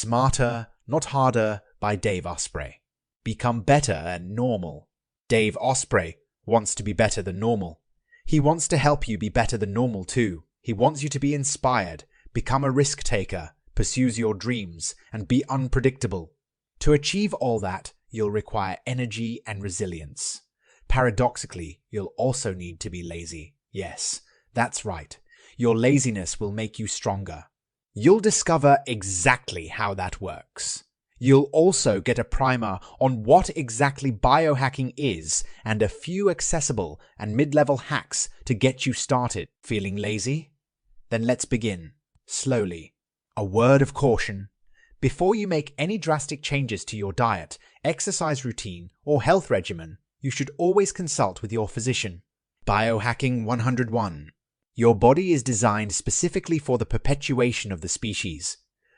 Smarter, Not Harder by Dave Asprey. Become better at normal. Dave Asprey wants to be better than normal. He wants to help you be better than normal too. He wants you to be inspired, become a risk taker, pursues your dreams, and be unpredictable. To achieve all that, you'll require energy and resilience. Paradoxically, you'll also need to be lazy. Yes, that's right. Your laziness will make you stronger. You'll discover exactly how that works. You'll also get a primer on what exactly biohacking is and a few accessible and mid-level hacks to get you started. Feeling lazy? Then let's begin. Slowly. A word of caution. Before you make any drastic changes to your diet, exercise routine, or health regimen, you should always consult with your physician. Biohacking 101. Your body is designed specifically for the perpetuation of the species.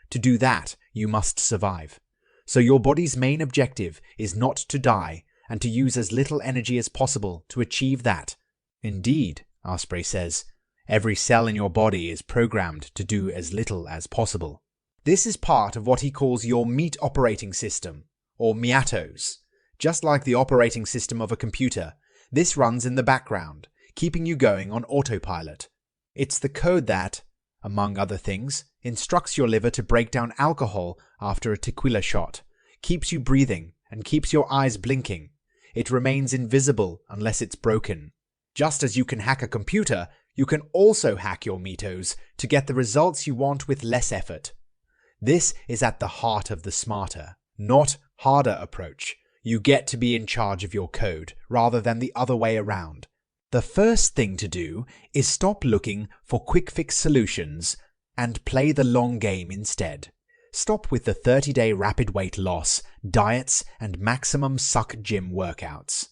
To do that, you must survive. So your body's main objective is not to die and to use as little energy as possible to achieve that. Indeed, Asprey says, every cell in your body is programmed to do as little as possible. This is part of what he calls your meat operating system, or MIATOS. Just like the operating system of a computer, this runs in the background, keeping you going on autopilot. It's the code that, among other things, instructs your liver to break down alcohol after a tequila shot, keeps you breathing, and keeps your eyes blinking. It remains invisible unless it's broken. Just as you can hack a computer, you can also hack your MIATOS to get the results you want with less effort. This is at the heart of the smarter, not harder approach. You get to be in charge of your code rather than the other way around. The first thing to do is stop looking for quick fix solutions and play the long game instead. Stop with the 30-day rapid weight loss, diets, and maximum suck gym workouts.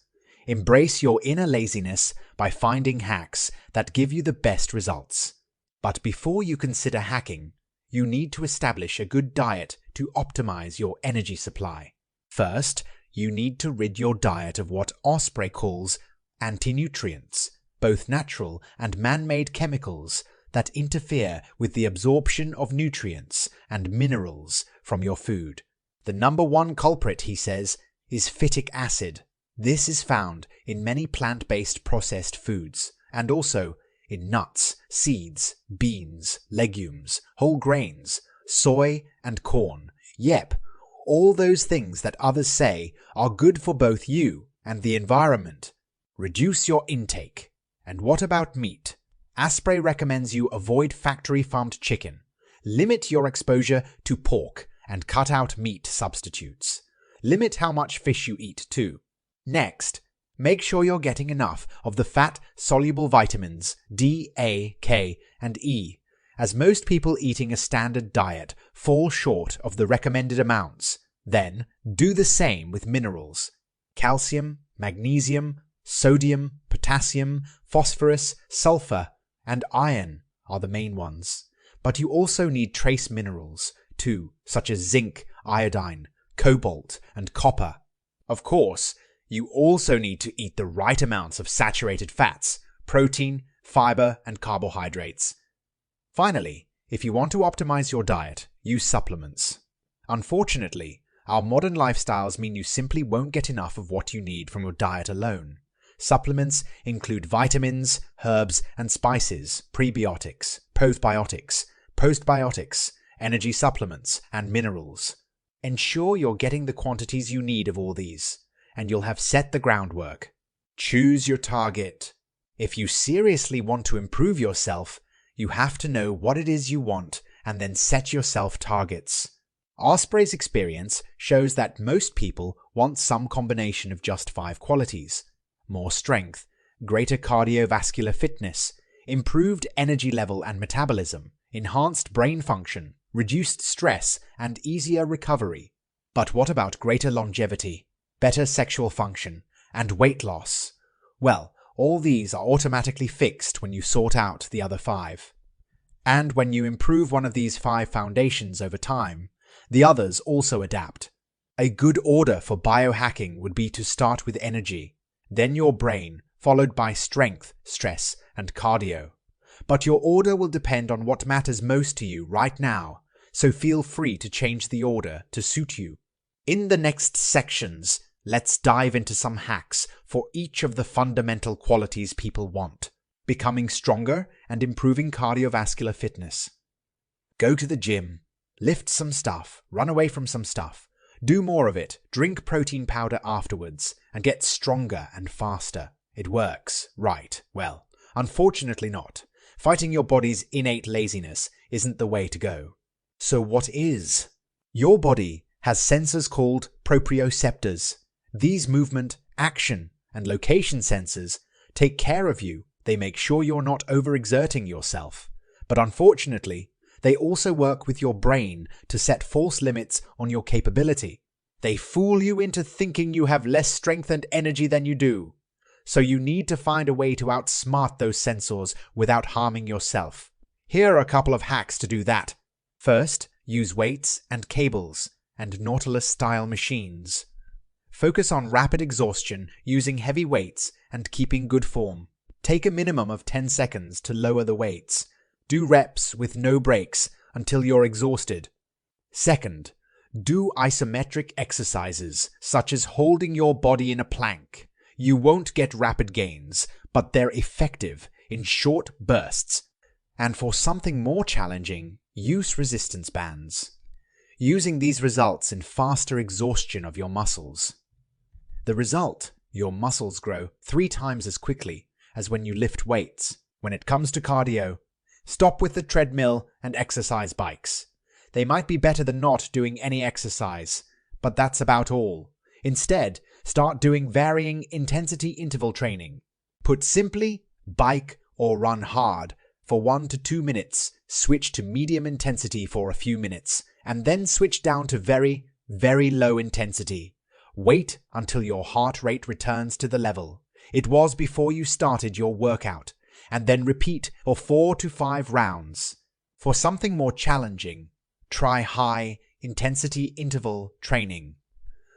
Embrace your inner laziness by finding hacks that give you the best results. But before you consider hacking, you need to establish a good diet to optimize your energy supply. First, you need to rid your diet of what Asprey calls anti-nutrients, both natural and man-made chemicals that interfere with the absorption of nutrients and minerals from your food. The number one culprit, he says, is phytic acid. This is found in many plant-based processed foods, and also in nuts, seeds, beans, legumes, whole grains, soy, and corn. Yep, all those things that others say are good for both you and the environment. Reduce your intake. And what about meat? Asprey recommends you avoid factory-farmed chicken. Limit your exposure to pork and cut out meat substitutes. Limit how much fish you eat too. Next, make sure you're getting enough of the fat-soluble vitamins D, A, K, and E, as most people eating a standard diet fall short of the recommended amounts. Then, do the same with minerals. Calcium, magnesium, sodium, potassium, phosphorus, sulfur, and iron are the main ones. But you also need trace minerals too, such as zinc, iodine, cobalt, and copper. Of course, you also need to eat the right amounts of saturated fats, protein, fiber, and carbohydrates. Finally, if you want to optimize your diet, use supplements. Unfortunately, our modern lifestyles mean you simply won't get enough of what you need from your diet alone. Supplements include vitamins, herbs, and spices, prebiotics, postbiotics, energy supplements, and minerals. Ensure you're getting the quantities you need of all these, and you'll have set the groundwork. Choose your target. If you seriously want to improve yourself, you have to know what it is you want and then set yourself targets. Asprey's experience shows that most people want some combination of just 5 qualities: more strength, greater cardiovascular fitness, improved energy level and metabolism, enhanced brain function, reduced stress, and easier recovery. But what about greater longevity, better sexual function, and weight loss? Well, all these are automatically fixed when you sort out the other 5. And when you improve one of these 5 foundations over time, the others also adapt. A good order for biohacking would be to start with energy, then your brain, followed by strength, stress, and cardio. But your order will depend on what matters most to you right now, so feel free to change the order to suit you. In the next sections, let's dive into some hacks for each of the fundamental qualities people want: becoming stronger and improving cardiovascular fitness. Go to the gym, lift some stuff, run away from some stuff, do more of it, drink protein powder afterwards, and get stronger and faster. It works, right? Well, unfortunately not. Fighting your body's innate laziness isn't the way to go. So what is? Your body has sensors called proprioceptors. These movement, action, and location sensors take care of you. They make sure you're not overexerting yourself. But unfortunately, they also work with your brain to set false limits on your capability. They fool you into thinking you have less strength and energy than you do. So you need to find a way to outsmart those sensors without harming yourself. Here are a couple of hacks to do that. First, use weights and cables and Nautilus-style machines. Focus on rapid exhaustion using heavy weights and keeping good form. Take a minimum of 10 seconds to lower the weights. Do reps with no breaks until you're exhausted. Second, do isometric exercises, such as holding your body in a plank. You won't get rapid gains, but they're effective in short bursts. And for something more challenging, use resistance bands. Using these results in faster exhaustion of your muscles. The result, your muscles grow 3 times as quickly as when you lift weights. When it comes to cardio, stop with the treadmill and exercise bikes. They might be better than not doing any exercise, but that's about all. Instead, start doing varying intensity interval training. Put simply, bike or run hard for 1 to 2 minutes, switch to medium intensity for a few minutes, and then switch down to very, very low intensity. Wait until your heart rate returns to the level it was before you started your workout, and then repeat for 4 to 5 rounds. For something more challenging, try high intensity interval training.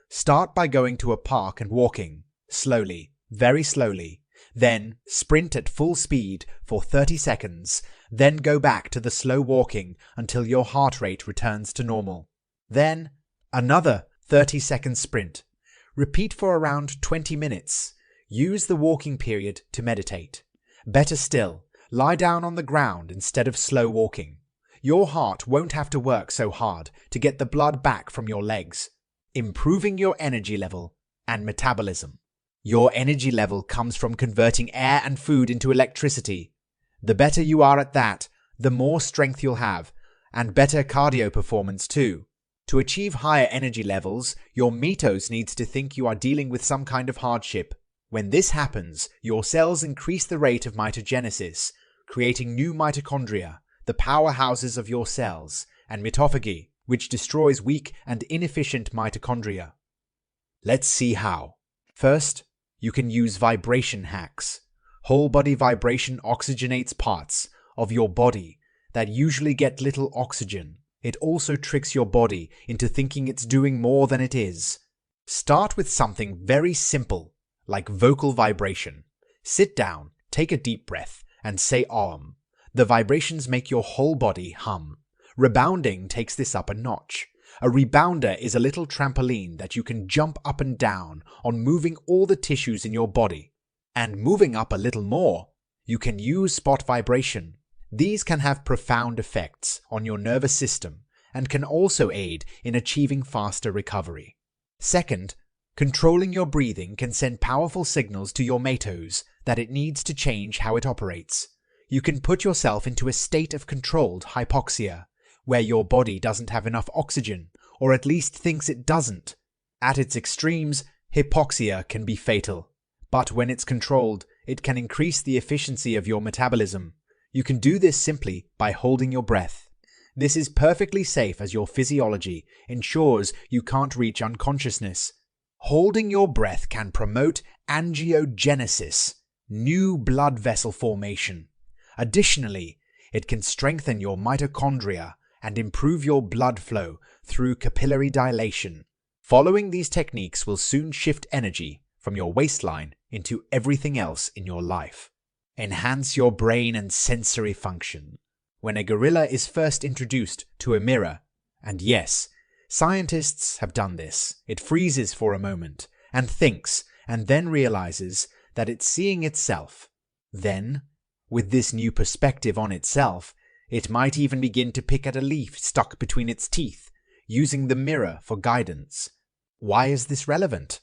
Start by going to a park and walking, slowly, very slowly, then sprint at full speed for 30 seconds, then go back to the slow walking until your heart rate returns to normal. Then, another 30-second sprint. Repeat for around 20 minutes. Use the walking period to meditate. Better still, lie down on the ground instead of slow walking. Your heart won't have to work so hard to get the blood back from your legs, improving your energy level and metabolism. Your energy level comes from converting air and food into electricity. The better you are at that, the more strength you'll have, and better cardio performance too. To achieve higher energy levels, your mitose needs to think you are dealing with some kind of hardship. When this happens, your cells increase the rate of mitogenesis, creating new mitochondria, the powerhouses of your cells, and mitophagy, which destroys weak and inefficient mitochondria. Let's see how. First, you can use vibration hacks. Whole body vibration oxygenates parts of your body that usually get little oxygen. It also tricks your body into thinking it's doing more than it is. Start with something very simple, like vocal vibration. Sit down, take a deep breath, and say Om. The vibrations make your whole body hum. Rebounding takes this up a notch. A rebounder is a little trampoline that you can jump up and down on, moving all the tissues in your body. And moving up a little more, you can use spot vibration. These can have profound effects on your nervous system and can also aid in achieving faster recovery. Second, controlling your breathing can send powerful signals to your mitose that it needs to change how it operates. You can put yourself into a state of controlled hypoxia, where your body doesn't have enough oxygen, or at least thinks it doesn't. At its extremes, hypoxia can be fatal. But when it's controlled, it can increase the efficiency of your metabolism. You can do this simply by holding your breath. This is perfectly safe as your physiology ensures you can't reach unconsciousness. Holding your breath can promote angiogenesis, new blood vessel formation. Additionally, it can strengthen your mitochondria and improve your blood flow through capillary dilation. Following these techniques will soon shift energy from your waistline into everything else in your life. Enhance your brain and sensory function. When a gorilla is first introduced to a mirror, And yes, scientists have done this. It freezes for a moment and thinks, and then realizes that it's seeing itself. Then, with this new perspective on itself, it might even begin to pick at a leaf stuck between its teeth, using the mirror for guidance. Why is this relevant?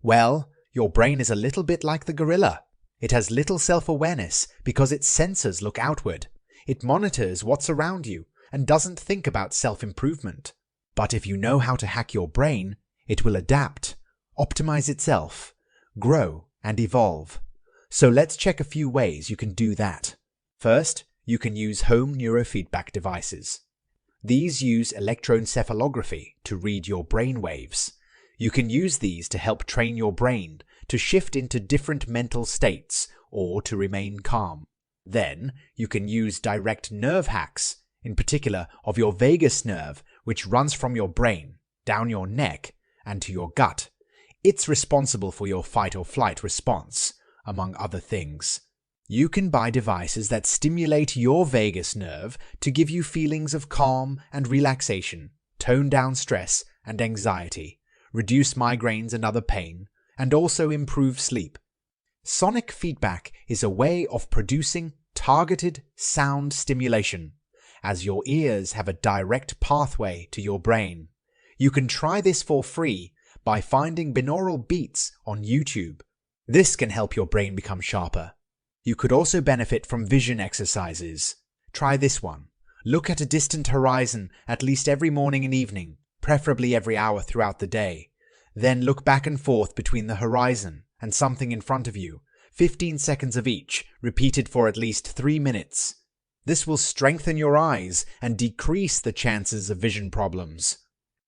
Well, your brain is a little bit like the gorilla. It has little self-awareness because its sensors look outward. It monitors what's around you and doesn't think about self-improvement. But if you know how to hack your brain, it will adapt, optimize itself, grow, and evolve. So let's check a few ways you can do that. First, you can use home neurofeedback devices. These use electroencephalography to read your brain waves. You can use these to help train your brain to shift into different mental states or to remain calm. Then, you can use direct nerve hacks, in particular of your vagus nerve, which runs from your brain, down your neck, and to your gut. It's responsible for your fight or flight response, among other things. You can buy devices that stimulate your vagus nerve to give you feelings of calm and relaxation, tone down stress and anxiety, reduce migraines and other pain, and also improve sleep. Sonic feedback is a way of producing targeted sound stimulation, as your ears have a direct pathway to your brain. You can try this for free by finding binaural beats on YouTube. This can help your brain become sharper. You could also benefit from vision exercises. Try this one. Look at a distant horizon at least every morning and evening, preferably every hour throughout the day. Then look back and forth between the horizon and something in front of you, 15 seconds of each, repeated for at least 3 minutes. This will strengthen your eyes and decrease the chances of vision problems.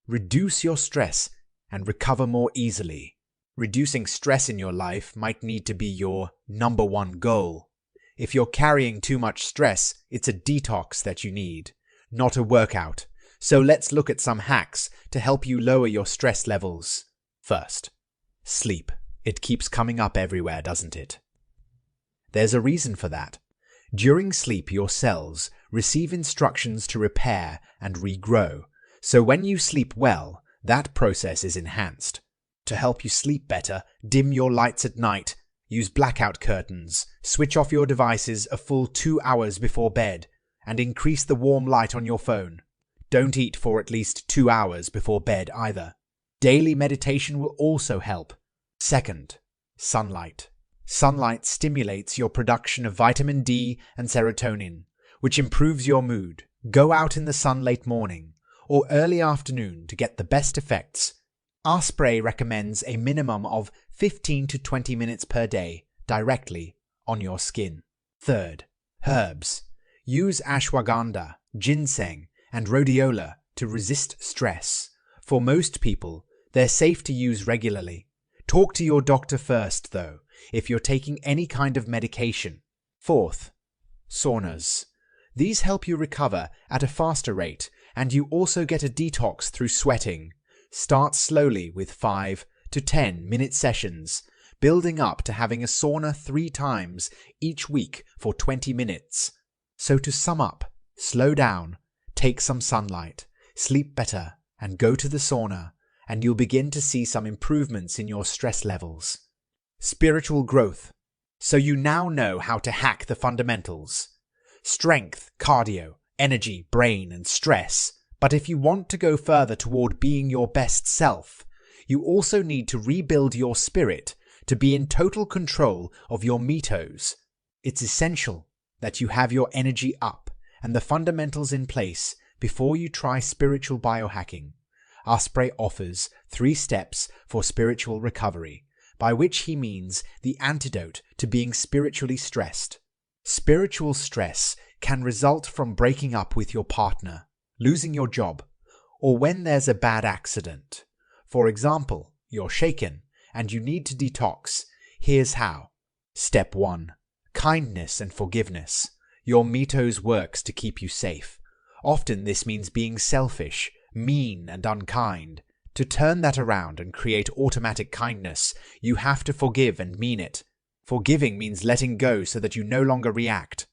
Reduce your stress and recover more easily. Reducing stress in your life might need to be your #1 goal. If you're carrying too much stress, it's a detox that you need, not a workout. So let's look at some hacks to help you lower your stress levels. First, sleep. It keeps coming up everywhere, doesn't it? There's a reason for that. During sleep, your cells receive instructions to repair and regrow. So when you sleep well, that process is enhanced. To help you sleep better, dim your lights at night, use blackout curtains, switch off your devices a full 2 hours before bed, and increase the warm light on your phone. Don't eat for at least 2 hours before bed either. Daily meditation will also help. Second, sunlight. Sunlight stimulates your production of vitamin D and serotonin, which improves your mood. Go out in the sun late morning or early afternoon to get the best effects. Asprey recommends a minimum of 15 to 20 minutes per day directly on your skin. Third, herbs. Use ashwagandha, ginseng, and rhodiola to resist stress. For most people, they're safe to use regularly. Talk to your doctor first, though, if you're taking any kind of medication. Fourth, saunas. These help you recover at a faster rate, and you also get a detox through sweating. Start slowly with 5 to 10 minute sessions, building up to having a sauna 3 times each week for 20 minutes. So to sum up, slow down, take some sunlight, sleep better, and go to the sauna, and you'll begin to see some improvements in your stress levels. Spiritual growth. So you now know how to hack the fundamentals. Strength, cardio, energy, brain, and stress. But if you want to go further toward being your best self, you also need to rebuild your spirit to be in total control of your mitos. It's essential that you have your energy up and the fundamentals in place before you try spiritual biohacking. Asprey offers 3 steps for spiritual recovery, by which he means the antidote to being spiritually stressed. Spiritual stress can result from breaking up with your partner, losing your job, or when there's a bad accident. For example, you're shaken and you need to detox. Here's how. Step 1. Kindness and forgiveness. Your mitos works to keep you safe. Often this means being selfish, mean, and unkind. To turn that around and create automatic kindness, you have to forgive and mean it. Forgiving means letting go so that you no longer react.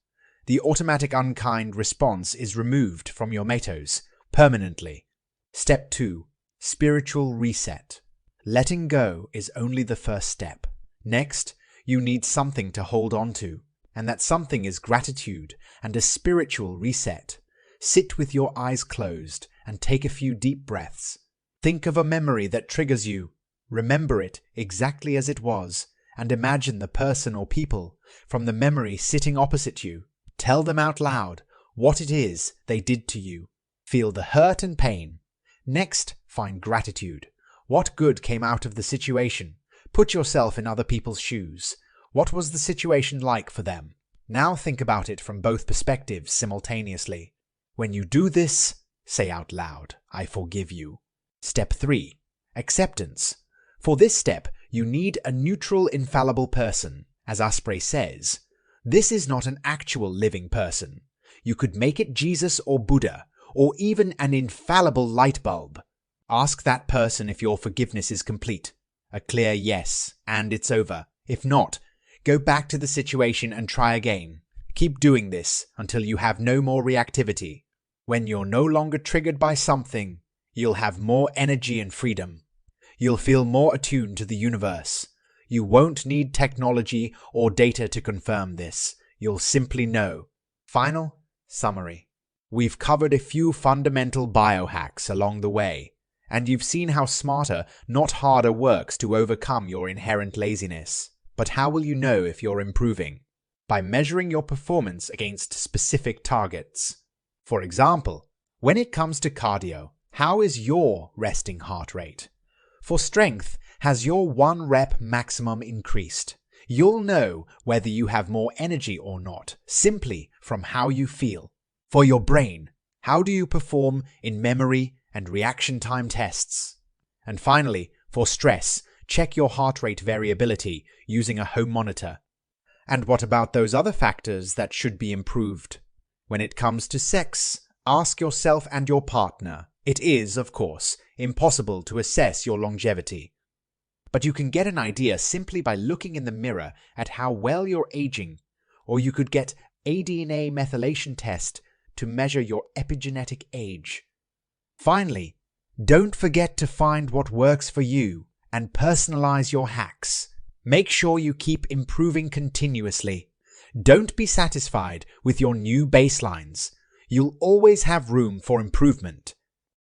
The automatic unkind response is removed from your mitos permanently. Step 2. Spiritual reset. Letting go is only the first step. Next, you need something to hold on to, and that something is gratitude and a spiritual reset. Sit with your eyes closed and take a few deep breaths. Think of a memory that triggers you. Remember it exactly as it was, and imagine the person or people from the memory sitting opposite you. Tell them out loud what it is they did to you. Feel the hurt and pain. Next, find gratitude. What good came out of the situation? Put yourself in other people's shoes. What was the situation like for them? Now think about it from both perspectives simultaneously. When you do this, say out loud, "I forgive you." Step 3. Acceptance. For this step, you need a neutral, infallible person. As Asprey says, this is not an actual living person. You could make it Jesus or Buddha, or even an infallible light bulb. Ask that person if your forgiveness is complete. A clear yes, and it's over. If not, go back to the situation and try again. Keep doing this until you have no more reactivity. When you're no longer triggered by something, you'll have more energy and freedom. You'll feel more attuned to the universe. You won't need technology or data to confirm this. You'll simply know. Final summary. We've covered a few fundamental biohacks along the way, and you've seen how smarter, not harder, works to overcome your inherent laziness. But how will you know if you're improving? By measuring your performance against specific targets. For example, when it comes to cardio, how is your resting heart rate? For strength, has your 1 rep maximum increased? You'll know whether you have more energy or not, simply from how you feel. For your brain, how do you perform in memory and reaction time tests? And finally, for stress, check your heart rate variability using a home monitor. And what about those other factors that should be improved? When it comes to sex, ask yourself and your partner. It is, of course, impossible to assess your longevity. But you can get an idea simply by looking in the mirror at how well you're aging, or you could get a DNA methylation test to measure your epigenetic age. Finally, don't forget to find what works for you and personalize your hacks. Make sure you keep improving continuously. Don't be satisfied with your new baselines. You'll always have room for improvement.